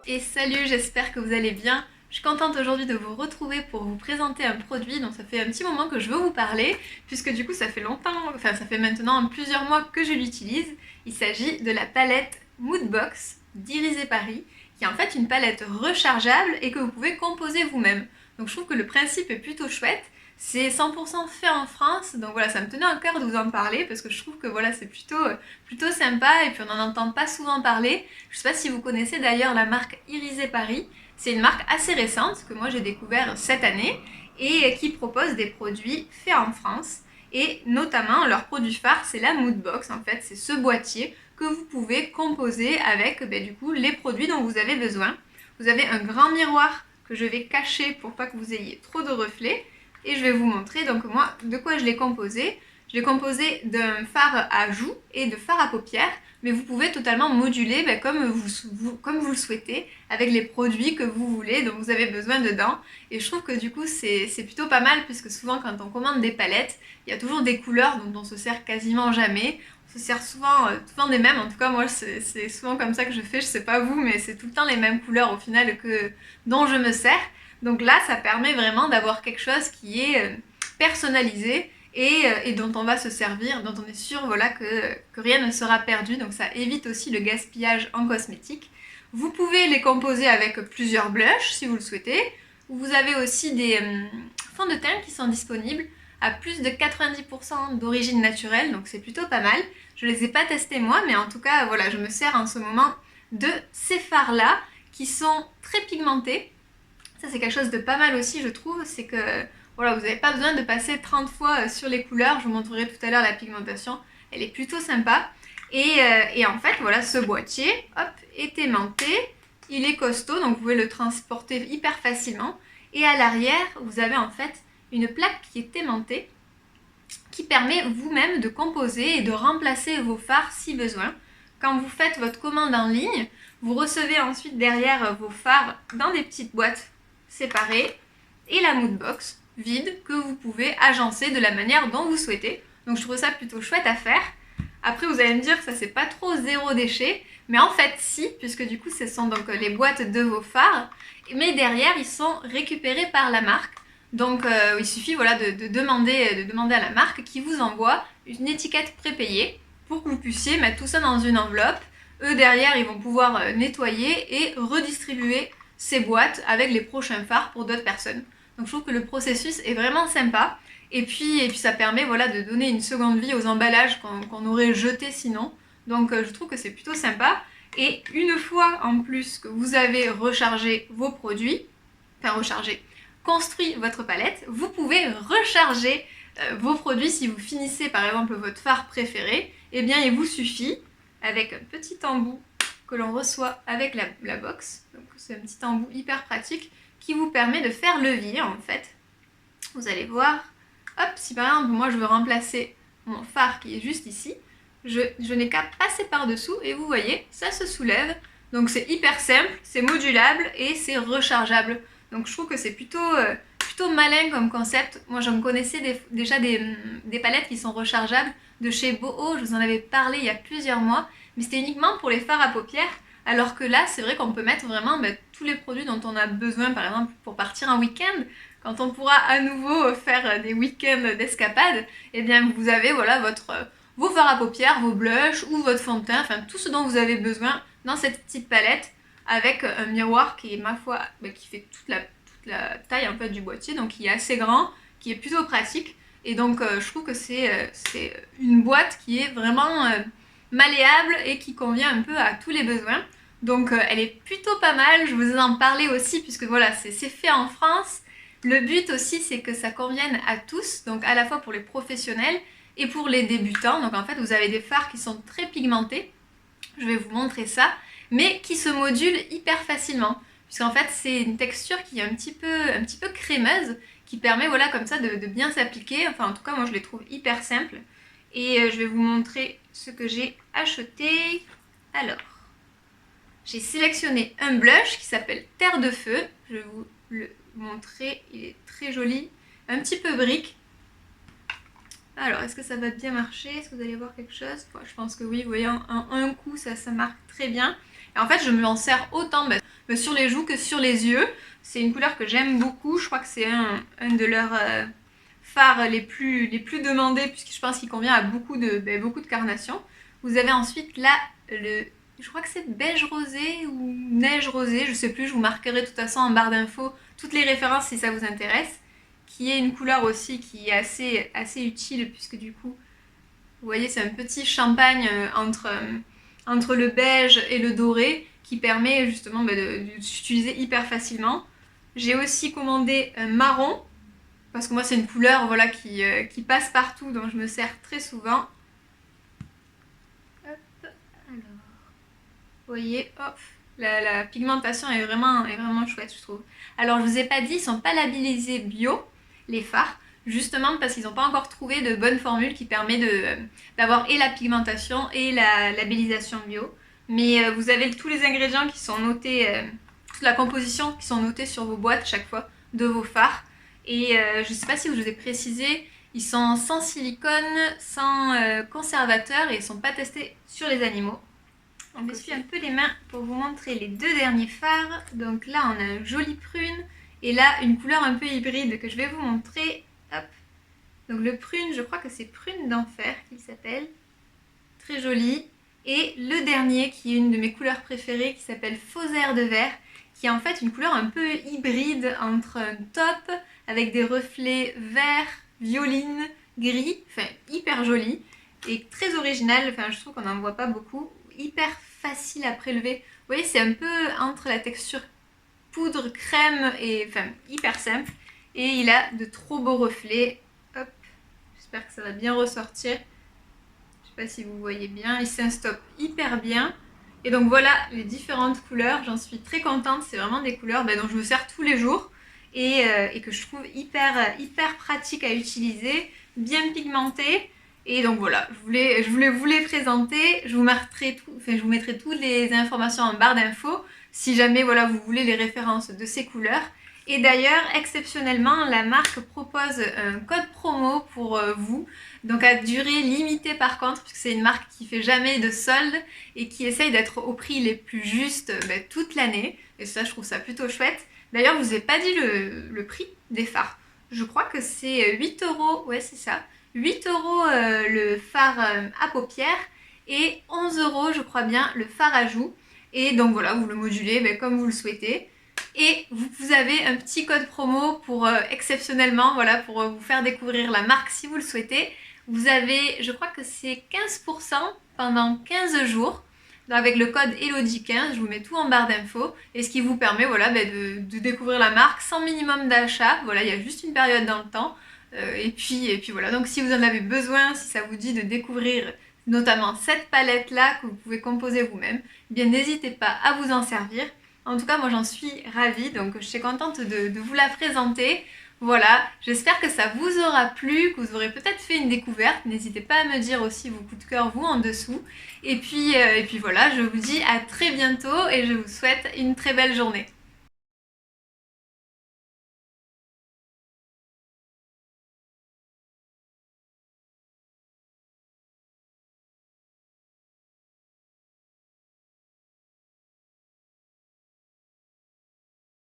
Et salut, j'espère que vous allez bien. Je suis contente aujourd'hui de vous retrouver pour vous présenter un produit dont ça fait un petit moment que je veux vous parler, puisque du coup ça fait longtemps, enfin ça fait maintenant plusieurs mois que je l'utilise. Il s'agit de la palette Moodbox d'Iris Paris, qui est en fait une palette rechargeable et que vous pouvez composer vous-même. Donc je trouve que le principe est plutôt chouette. C'est 100% fait en France, donc voilà, ça me tenait à cœur de vous en parler parce que je trouve que voilà, c'est plutôt sympa et puis on n'en entend pas souvent parler. Je sais pas si vous connaissez d'ailleurs la marque Iris Paris. C'est une marque assez récente que moi j'ai découvert cette année et qui propose des produits faits en France. Et notamment, leur produit phare, c'est la Moodbox. En fait, c'est ce boîtier que vous pouvez composer avec du coup, les produits dont vous avez besoin. Vous avez un grand miroir que je vais cacher pour pas que vous ayez trop de reflets. Et je vais vous montrer donc moi de quoi je l'ai composé. Je l'ai composé d'un fard à joues et de fard à paupières, mais vous pouvez totalement moduler comme vous le souhaitez, avec les produits que vous voulez, dont vous avez besoin dedans. Et je trouve que du coup c'est plutôt pas mal, puisque souvent quand on commande des palettes, il y a toujours des couleurs dont on se sert quasiment jamais. On se sert souvent des mêmes, en tout cas moi c'est souvent comme ça que je fais, je sais pas vous, mais c'est tout le temps les mêmes couleurs au final dont je me sers. Donc là, ça permet vraiment d'avoir quelque chose qui est personnalisé et dont on va se servir, dont on est sûr voilà, que rien ne sera perdu. Donc ça évite aussi le gaspillage en cosmétique. Vous pouvez les composer avec plusieurs blushs si vous le souhaitez. Vous avez aussi des fonds de teint qui sont disponibles à plus de 90% d'origine naturelle, donc c'est plutôt pas mal. Je les ai pas testés moi, mais en tout cas, voilà, je me sers en ce moment de ces fards-là qui sont très pigmentés. Ça, c'est quelque chose de pas mal aussi, je trouve, c'est que voilà, vous n'avez pas besoin de passer 30 fois sur les couleurs. Je vous montrerai tout à l'heure la pigmentation, elle est plutôt sympa. Et en fait, voilà, ce boîtier, hop, est aimanté, il est costaud, donc vous pouvez le transporter hyper facilement. Et à l'arrière, vous avez en fait une plaque qui est aimantée, qui permet vous-même de composer et de remplacer vos fards si besoin. Quand vous faites votre commande en ligne, vous recevez ensuite derrière vos fards dans des petites boîtes séparées et la Moodbox vide que vous pouvez agencer de la manière dont vous souhaitez. Donc je trouve ça plutôt chouette à faire. Après vous allez me dire que ça c'est pas trop zéro déchet, mais en fait si, puisque du coup ce sont donc les boîtes de vos fards, mais derrière ils sont récupérés par la marque. Donc il suffit voilà, de demander à la marque qui vous envoie une étiquette prépayée pour que vous puissiez mettre tout ça dans une enveloppe. Eux derrière ils vont pouvoir nettoyer et redistribuer ces boîtes avec les prochains fards pour d'autres personnes. Donc je trouve que le processus est vraiment sympa. Et puis ça permet voilà, de donner une seconde vie aux emballages qu'on aurait jetés sinon. Donc je trouve que c'est plutôt sympa. Et une fois en plus que vous avez rechargé vos produits, construit votre palette, vous pouvez recharger vos produits si vous finissez par exemple votre fard préféré. Eh bien il vous suffit, avec un petit embout que l'on reçoit avec la box, donc c'est un petit embout hyper pratique qui vous permet de faire levier en fait. Vous allez voir, hop, si par exemple moi je veux remplacer mon fard qui est juste ici, je n'ai qu'à passer par dessous et vous voyez, ça se soulève. Donc c'est hyper simple, c'est modulable et c'est rechargeable. Donc je trouve que c'est plutôt malin comme concept. Moi j'en connaissais déjà des palettes qui sont rechargeables de chez Boho, je vous en avais parlé il y a plusieurs mois, mais c'était uniquement pour les fards à paupières. Alors que là, c'est vrai qu'on peut mettre vraiment tous les produits dont on a besoin, par exemple pour partir en week-end. Quand on pourra à nouveau faire des week-ends d'escapade, eh bien vous avez voilà, vos fards à paupières, vos blushs ou votre fond de teint, enfin tout ce dont vous avez besoin dans cette petite palette avec un miroir qui est ma foi, qui fait toute la taille en fait du boîtier, donc qui est assez grand, qui est plutôt pratique. Et donc je trouve que c'est une boîte qui est vraiment malléable et qui convient un peu à tous les besoins. Donc elle est plutôt pas mal, je vous en parlais aussi puisque voilà, c'est fait en France. Le but aussi c'est que ça convienne à tous, donc à la fois pour les professionnels et pour les débutants. Donc en fait vous avez des fards qui sont très pigmentés, je vais vous montrer ça, mais qui se modulent hyper facilement. Puisqu'en fait c'est une texture qui est un petit peu crémeuse, qui permet voilà comme ça de bien s'appliquer. Enfin en tout cas moi je les trouve hyper simples. Et je vais vous montrer ce que j'ai acheté. Alors, j'ai sélectionné un blush qui s'appelle Terre de Feu. Je vais vous le montrer, il est très joli, un petit peu brique. Alors, est-ce que ça va bien marcher? Est-ce que vous allez voir quelque chose? Je pense que oui, vous voyez, en un coup, ça marque très bien. Et en fait, je m'en sers autant sur les joues que sur les yeux. C'est une couleur que j'aime beaucoup. Je crois que c'est un de leurs fards les plus demandés, puisque je pense qu'il convient à beaucoup de carnations. Vous avez ensuite là je crois que c'est beige rosé ou neige rosée, je sais plus, je vous marquerai de toute façon en barre d'infos toutes les références si ça vous intéresse, qui est une couleur aussi qui est assez utile, puisque du coup, vous voyez, c'est un petit champagne entre le beige et le doré, qui permet justement d'utiliser hyper facilement. J'ai aussi commandé un marron, parce que moi c'est une couleur voilà, qui passe partout, donc je me sers très souvent. Hop, alors... Vous voyez, hop, la pigmentation est vraiment chouette, je trouve. Alors, je vous ai pas dit, ils sont pas labellisés bio, les fards, justement parce qu'ils n'ont pas encore trouvé de bonne formule qui permet d'avoir et la pigmentation et la labellisation bio. Mais vous avez tous les ingrédients qui sont notés, toute la composition qui sont notés sur vos boîtes chaque fois de vos fards. Et je sais pas si je vous ai précisé, ils sont sans silicone, sans conservateur et ils sont pas testés sur les animaux. On essuie un peu les mains pour vous montrer les deux derniers fards. Donc là, on a un joli prune et là, une couleur un peu hybride que je vais vous montrer. Hop. Donc le prune, je crois que c'est prune d'enfer qu'il s'appelle. Très joli. Et le dernier, qui est une de mes couleurs préférées, qui s'appelle Faux air de verre, qui est en fait une couleur un peu hybride entre un taupe avec des reflets vert, violine, gris. Enfin, hyper joli et très original. Enfin, je trouve qu'on n'en voit pas beaucoup. Hyper facile à prélever. Vous voyez, c'est un peu entre la texture poudre, crème et enfin hyper simple. Et il a de trop beaux reflets. Hop, j'espère que ça va bien ressortir. Je sais pas si vous voyez bien. Il s'instoppe hyper bien. Et donc voilà les différentes couleurs. J'en suis très contente. C'est vraiment des couleurs dont je me sers tous les jours et que je trouve hyper pratique à utiliser, bien pigmentées. Et donc voilà, je voulais vous les présenter. Je vous mettrai toutes les informations en barre d'infos si jamais voilà, vous voulez les références de ces couleurs. Et d'ailleurs, exceptionnellement, la marque propose un code promo pour vous. Donc à durée limitée par contre, puisque c'est une marque qui fait jamais de soldes et qui essaye d'être au prix les plus justes toute l'année. Et ça, je trouve ça plutôt chouette. D'ailleurs, je vous ai pas dit le prix des fards. Je crois que c'est 8 €, ouais c'est ça. 8 € le fard à paupières et 11 € je crois bien le fard à joues. Et donc voilà, vous le modulez comme vous le souhaitez. Et vous avez un petit code promo pour exceptionnellement, voilà, pour vous faire découvrir la marque si vous le souhaitez. Vous avez, je crois que c'est 15% pendant 15 jours. Avec le code Elodie15, je vous mets tout en barre d'infos. Et ce qui vous permet voilà, de découvrir la marque sans minimum d'achat. Voilà, il y a juste une période dans le temps. Et puis voilà, donc si vous en avez besoin, si ça vous dit de découvrir notamment cette palette là que vous pouvez composer vous-même, eh bien n'hésitez pas à vous en servir. En tout cas, moi j'en suis ravie, donc je suis contente de vous la présenter. Voilà, j'espère que ça vous aura plu, que vous aurez peut-être fait une découverte. N'hésitez pas à me dire aussi vos coups de cœur, vous, en dessous. Et puis voilà, je vous dis à très bientôt et je vous souhaite une très belle journée.